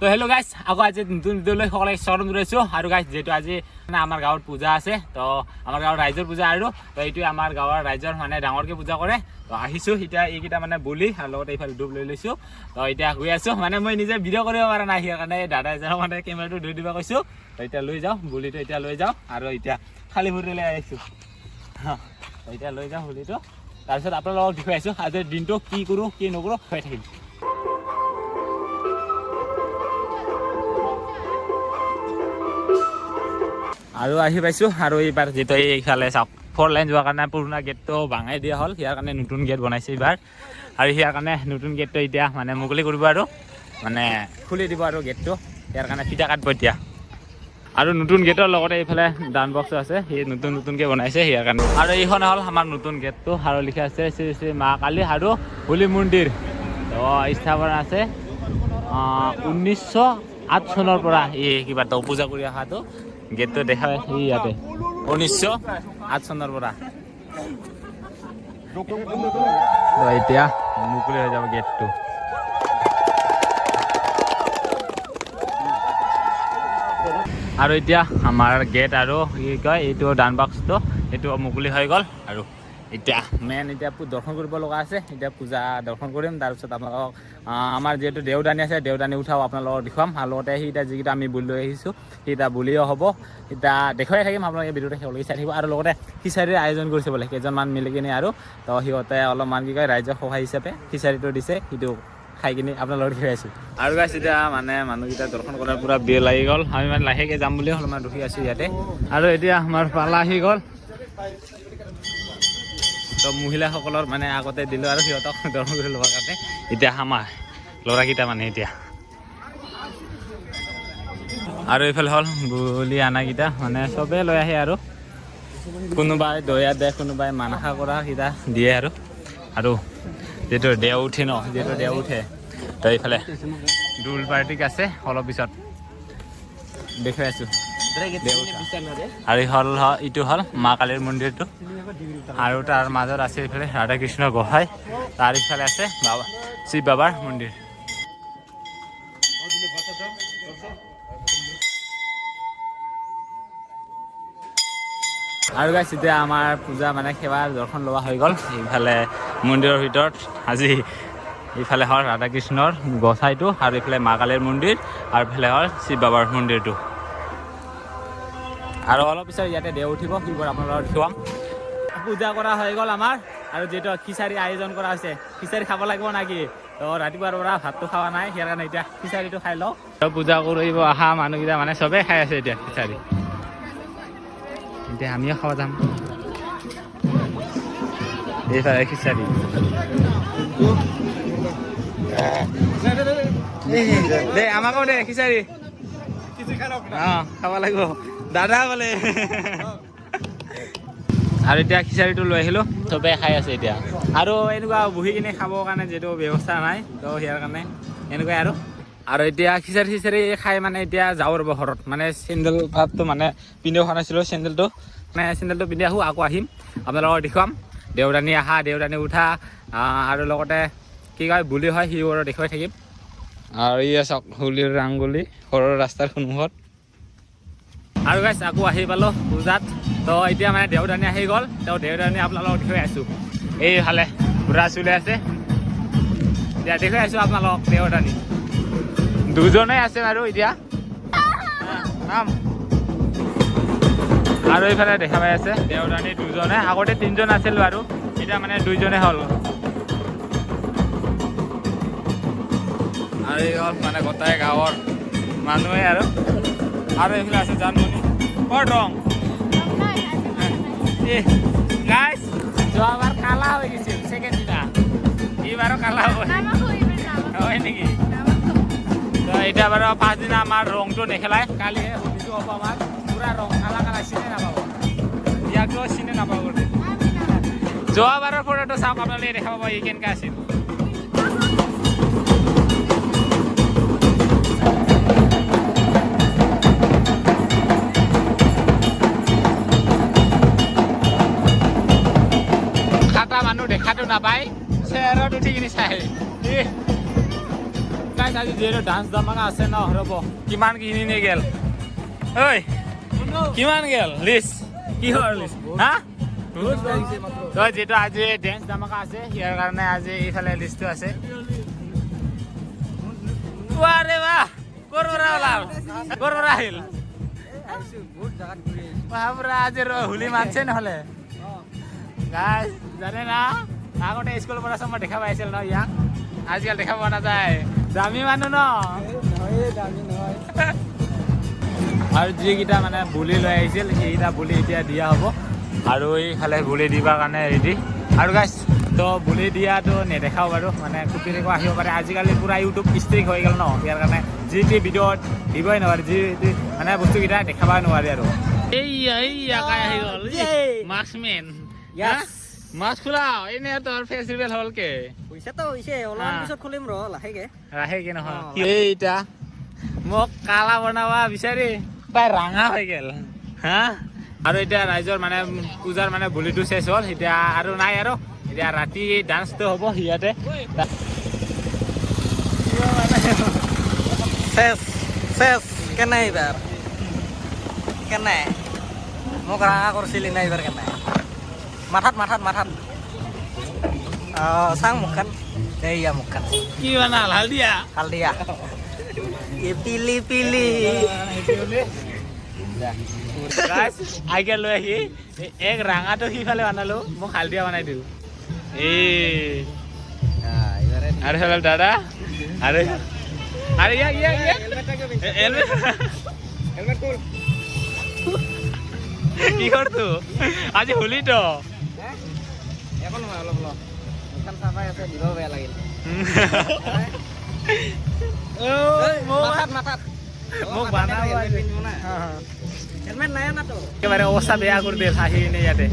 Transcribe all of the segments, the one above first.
তো hello' guys আকৌ আজি নতুন ভিডিঅ'লৈ সকলোকে স্বাগতম জনাইছোঁ আৰু গাইজ যিহেতু আজি মানে আমাৰ গাঁৱত পূজা আছে তো আমাৰ গাঁৱৰ ৰাইজৰ পূজা আৰু তো এইটোৱে আমাৰ গাঁৱৰ ৰাইজৰ মানে ডাঙৰকৈ পূজা কৰে তো আহিছোঁ এতিয়া এইকেইটা মানে বলি আৰু লগতে এইফালে ডুব লৈ লৈছোঁ তো এতিয়া গৈ আছোঁ মানে মই নিজে ভিডিঅ' কৰিব পৰা নাই সেইকাৰণে দাদা এজনক মানে কেমেৰাটো ধৰি দিব কৈছোঁ তো এতিয়া লৈ যাওঁ বলিটো এতিয়া লৈ যাওঁ আৰু এতিয়া খালী ভৰিলৈ আহিছোঁ এতিয়া লৈ যাওঁ বলিটো তাৰপিছত আপোনালোকক দেখুৱাই আছোঁ আজিৰ দিনটো কি কৰোঁ কি নকৰোঁ হৈ থাকিম আৰু আহি পাইছোঁ আৰু এইবাৰ যিটো এইফালে চাওক 4 লাইন যোৱাৰ কাৰণে পুৰণা গেটটো ভাঙাই দিয়া হ'ল ইয়াৰ কাৰণে নতুন গেট বনাইছে এইবাৰ আৰু ইয়াৰ কাৰণে নতুন গেটটো এতিয়া মানে মুকলি কৰিব আৰু মানে খুলি দিব আৰু গেটটো ইয়াৰ কাৰণে ফিটা কাটব এতিয়া আৰু নতুন গেটৰ লগতে এইফালে ডান বক্স আছে সেই নতুনকৈ বনাইছে ইয়াৰ কাৰণে আৰু এইখন হ'ল আমাৰ নতুন গেটটো আৰু লিখা আছে শ্ৰী শ্ৰী মা কালী আৰু হোলী মন্দিৰ তো স্থাপন আছে 1908 চনৰ পৰা এই কিবা এটা পূজা কৰি অহাটো গেটটো দেখা পাই ইয়াতে 1908 চনৰ পৰা এতিয়া মুকলি হৈ যাব গেটটো আৰু এতিয়া আমাৰ গেট আৰু কি কয় এইটো ডান বক্সটো এইটো মুকলি হৈ গ'ল আৰু এতিয়া মেইন এতিয়া দৰ্শন কৰিব লগা আছে এতিয়া পূজা দৰ্শন কৰিম তাৰপিছত আপোনালোকক আমাৰ যিহেতু দেওদানী আছে দেওদানী উঠাও আপোনালোকক দেখুৱাম আৰু লগতে সেইটা যিকেইটা আমি বুলি লৈ আহিছোঁ সেইটা বুলিও হ'ব এতিয়া দেখুৱাই থাকিম আপোনালোকে ভিডিঅ'টো শেষলৈকে চাই থাকিব আৰু লগতে খিচাৰীৰ আয়োজন কৰিছে বোলে কেইজনমান মিলি কিনে আৰু তো সিহঁতে অলপমান কি কয় ৰাইজক সহায় হিচাপে খিচাৰীটো দিছে সেইটো খাই কিনে আপোনালোকক দেখুৱাইছোঁ আৰু গাইছ এতিয়া মানে মানুহকেইটা দৰ্শন কৰাৰ পৰা বিয়ে লাগি গ'ল আমি মানে লাহেকৈ যাম বুলি অলপমান ৰখি আছোঁ ইয়াতে আৰু এতিয়া আমাৰ পালা আহি গ'ল তো মহিলাসকলৰ মানে আগতে দিলোঁ আৰু সিহঁতক দৰ্শন কৰি ল'বৰ কাৰণে এতিয়া আমাৰ ল'ৰাকেইটা মানে এতিয়া আৰু এইফালে হ'ল বুলি আনাকেইটা মানে চবেই লৈ আহে আৰু কোনোবাই দয়া দিয়ে কোনোবাই মানসা কৰা কেইটা দিয়ে আৰু যিটো দেও উঠে ন যিটো দেও উঠে তো এইফালে ডোল পাৰ্টিক আছে অলপ পিছত দেখুৱাই আছোঁ আৰু ইটো হ'ল মা কালীৰ মন্দিৰটো আৰু তাৰ মাজত আছে এইফালে ৰাধা কৃষ্ণ গোহাঁই তাৰ ইফালে আছে বাবা শিৱ বাবাৰ মন্দিৰ আৰু গাইছ এতিয়া আমাৰ পূজা মানে সেৱা দৰ্শন লোৱা হৈ গ'ল এইফালে মন্দিৰৰ ভিতৰত আজি ইফালে হ'ল ৰাধা কৃষ্ণৰ গোসাঁইটো আৰু এইফালে মা কালীৰ মন্দিৰ আৰু ইফালে হ'ল শিৱ বাবাৰ মন্দিৰটো আৰু অলপ পিছত ইয়াতে দেও উঠিব সেইবোৰ আপোনালোকক দেখুৱাম পূজা কৰা হৈ গ'ল আমাৰ আৰু যিহেতু খিচাৰী আয়োজন কৰা হৈছে খিচাৰী খাব লাগিব নেকি তো ৰাতিপুৱাৰ পৰা ভাতটো খোৱা নাই সেই কাৰণে এতিয়া খিচাৰীটো খাই লওঁ পূজা কৰিব অহা মানুহকেইটা মানে চবেই খাই আছে এতিয়া খিচাৰী এতিয়া আমিও খাওয়া যাম এইফালে খিচাৰী দে আমাকো দে খিচাৰী খাব লাগিব দাদা বোলে আৰু এতিয়া খিচাৰীটো লৈ আহিলোঁ চবেই খাই আছে এতিয়া আৰু এনেকুৱা বহি কিনে খাবৰ কাৰণে যিহেতু ব্যৱস্থা নাই তো ইয়াৰ কাৰণে এনেকুৱাই আৰু এতিয়া খিচাৰী খাই মানে এতিয়া যাওঁ ৰ'ব ঘৰত মানে চেণ্ডেল পাতটো মানে পিন্ধি অহা নাছিলোঁ চেণ্ডেলটো পিন্ধি আহোঁ আকৌ আহিম আপোনালোকক দেখুৱাম দেওদানী আহা দেওদানী উঠা আৰু লগতে কি কয় বুলি হয় সেইবোৰো দেখুৱাই থাকিম আৰু ইয়ে চাওক হোলীৰ ৰাংগলী ঘৰৰ ৰাস্তাৰ সন্মুখত আৰু গাইছ আকৌ আহি পালোঁ পূজাত তো এতিয়া মানে দেওদানী আহি গ'ল তো দেওদানী আপোনালোকক দেখুৱাই আছোঁ এইফালে বুঢ়া চুলি আছে এতিয়া দেখুৱাই আছোঁ আপোনালোকক দেওদানী দুজনেই আছে বাৰু এতিয়া আৰু এইফালে দেখা পাই আছে দেওদানী দুজনে আগতে 3জন আছিল বাৰু এতিয়া মানে 2জনে হ'ল আৰু এই হ'ল মানে গোটাই গাঁৱৰ মানুহে আৰু এইফালে আছে জানমণি ক'ত ৰং গাইছ যোৱাবাৰ কালা হৈ গৈছিল ছেকেণ্ড দিনা এইবাৰো কালা হয় নেকি তো এতিয়া বাৰু পাছদিনা আমাৰ ৰংটো নেখেলাই কালিহে সুধিছোঁ হ'ব আমাৰ পুৰা ৰং কালা চিনি নাপাব ইয়াকতো চিনি নাপাব যোৱাবাৰৰ ফটোটো চাওক আপোনালোকে দেখা পাব ই কেনেকৈ আছিল খাটা মানুহ দেখাটো নাপায় চেয়াৰত উঠি কিনি চাই আজি যিহেতু ডান্স ধামাকা আছে ন ৰ'ব কিমান কিনি নিয়ে গেল ঐ কিমান গেল লিষ্ট কিহৰ লিষ্ট হা তই যিহেতু আজি ডেন্স ধামাকা আছে ইয়াৰ কাৰণে আজি এইফালে লিষ্টটো আছে আৰে বাহ কৰবৰা ওলাল কৰবৰা আহিল বাপৰা আজি হুলি মাতছে নহ'লে গাইজ জানে না আগতে স্কুলৰ পৰা চব মই দেখা পাইছিল ন ইয়াক আজিকালি দেখা পোৱা নাযায় দামী মানুহ ন আৰু যিকেইটা মানে বুলি লৈ আহিছিল সেইকেইটা বুলি এতিয়া দিয়া হ'ব আৰু এইফালে বুলি দিবৰ কাৰণে ৰেডি আৰু গাইজ তো বুলি দিয়াটো নেদেখাও বাৰু মানে কুপিৰিকো আহিব পাৰে আজিকালি পূৰা ইউটিউব ষ্ট্ৰিক হৈ গ'ল ন ইয়াৰ কাৰণে যি টি ভিডিঅ'ত দিবই নোৱাৰে যি মানে বস্তুকেইটা দেখাবই নোৱাৰে আৰু এইয়া কাই আহি গ'ল মাৰ্কছমেন মাছ খোলা এনে তোৰ ফেষ্টিভেল হ'ল কে পইচাটো হৈছে অলপমান পিছত খুলিম ৰ লাহেকে নহয় এইটা মোক কালা বনাবা বিচাৰি তাই ৰাঙা হৈ গেল হা আৰু এতিয়া ৰাইজৰ মানে পূজাৰ মানে বুলিটো শেষ হ'ল এতিয়া আৰু নাই আৰু এতিয়া ৰাতি ডান্সটো হ'ব ইয়াতে শেষ কেনে এইবাৰ কেনে মোক ৰাঙা কৰিছিলি না এইবাৰ কেনে মাথাত চাং মুখখন এইয়া মুখখন কি বনাল হালদিয়া পিলি আগে লৈ আহি এক ৰাঙাটো সিফালে বনালো মোক হালদিয়া বনাই দিওঁ আৰু হ'ল দাদা আৰু কি কৰতো আজি হোলীতো এখন নহয় অলপ মুখখন চাফাই আছে দিব বেয়া লাগিল মাথাত মোক বানাব হেলমেট নাই না তো একেবাৰে অৱস্থা বেয়া কৰি দিল হাঁহি কিনে ইয়াতে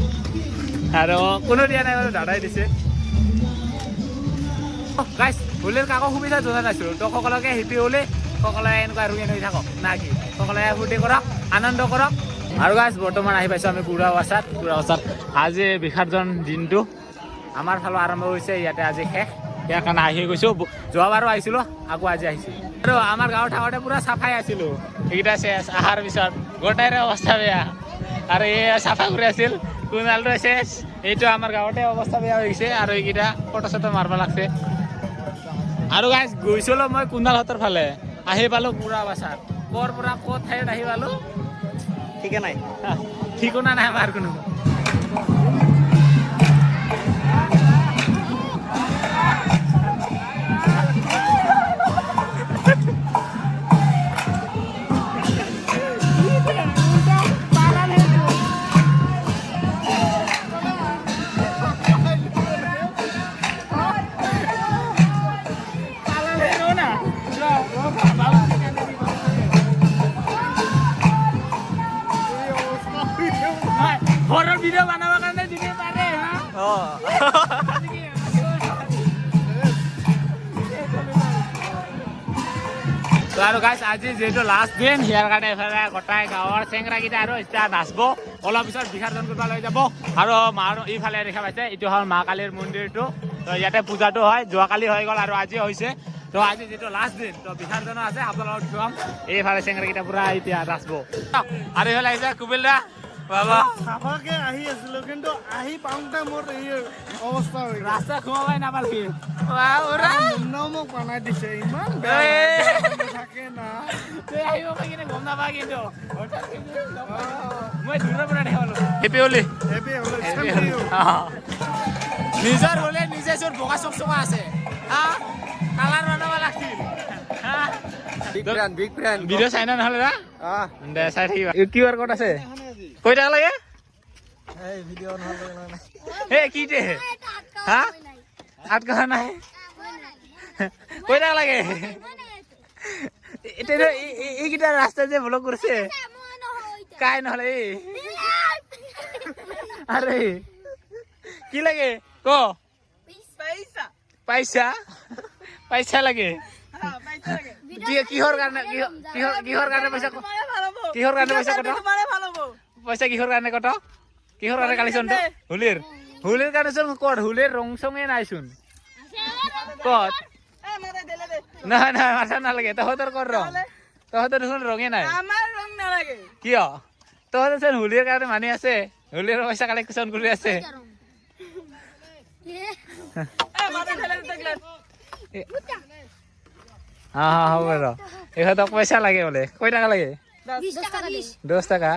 আৰু কোনো দিয়া নাই বাৰু দাদাই দিছে গাইজ হোলীৰ কাকো সুবিধা জনা নাছিলোঁ তো সকলোকে হেপী হোলী সকলোৱে এনেকুৱা ৰুগী হৈ থাকক না কি সকলোৱে ফূৰ্তি কৰক আনন্দ কৰক আৰু গাইজ বৰ্তমান আহি পাইছোঁ আমি কুৰাৱাচাত আজি বিসৰ্জন দিনটো আমাৰ ফালে আৰম্ভ হৈছে ইয়াতে আজি শেষ ইয়াৰ কাৰণে আহি গৈছোঁ যোৱাবাৰো আহিছিলোঁ আকৌ আজি আহিছোঁ আৰু আমাৰ গাঁৱত থাকোঁতে পূৰা চাফাই আছিলোঁ এইকেইটা শেষ অহাৰ পিছত গোটাইৰে অৱস্থা বেয়া আৰু এই চাফা কৰি আছিল কুনালটো শেষ এইটো আমাৰ গাঁৱতে অৱস্থা বেয়া হৈ গৈছে আৰু এইকেইটা ফটো চটো মাৰিব লাগছে আৰু গাইজ গৈছিলোঁ মই কুনালহঁতৰ ফালে আহি পালোঁ কুৰাৱাচাত ক'ৰ পৰা ক'ত ঠাইত আহি পালোঁ ঠিকনা নাই আমাৰ কোনো horror video banawa karena jadi pare ha তো আৰু গাইজ আজি যেহেতু লাষ্ট দিন ইয়াৰ কাৰণে এফালে গোটাই গাঁৱৰ চেংৰাকেইটা আৰু এতিয়া নাচব অলপ পিছত বিসৰ্জন কৰিব লৈ যাব আৰু মাৰ ইফালে দেখা পাইছে এইটো হ'ল মা কালীৰ মন্দিৰটো তো ইয়াতে পূজাটো হয় যোৱাকালি হৈ গ'ল আৰু আজি হৈছে তো আজি যেহেতু লাষ্ট দিন তো বিসৰ্জন আছে আপোনালোকক খুৱাম এইফালে চেংৰাকেইটা পূৰা এতিয়া নাচব আৰু এইফালে আহিছে কুবিল দা বাবা সাফাকে আহি আছিলো কিন্তু আহি পাওঁতে মোৰ এই অৱস্থা হৈ গ'ল ৰাস্তা ঘুমাবাই নাপালি মোক বনাই দিছে ইমান থাকে না তই আহিব কিনে গম নাপা কিন্তু মই দূৰৰ পৰা দেখা পালো হেপী হোলী নিজৰ হ'লে নিজে চোন বগা চকচকা আছে হা কালাৰ বনাব লাগিছিল বিগ ফ্ৰেণ্ড ভিডিঅ' চাই না নহ'লে না দে চাই থাকিবা কিউআৰ ক'ড আছে কই টাকা লাগে এই ভিডিও নহলে এ কি দে হা আটকা নাই কই টাকা লাগে এটা এইকেইটা রাস্তা যে ব্লক করছে কাই নহলে আরে কি লাগে ক পয়সা পয়সা লাগে কিহৰ কাৰণে কিহৰ কাৰণে পইচা কিহৰ কাৰণে পইচা কত পইচা কিহৰ কাৰণে কত কিহৰ কাৰণে কালিচোন হুলিৰ কাৰণে চোন কত হুলিৰ ৰং চঙে নাইচোন কত নহয় নহয় মাথা নালাগে তহঁতৰ কৰ ৰং তহঁতৰ দেখোন ৰঙে নাই আমাৰ ৰং নালাগে কিয় তহঁতৰ চোন হোলীৰ কাৰণে মানি আছে হোলীৰ পইচা কালেকশ্যন কৰি আছে হ'ব ৰ ইহঁতক পইচা লাগে বোলে কেই টকা লাগে 20 টাকা দিস 10 টাকা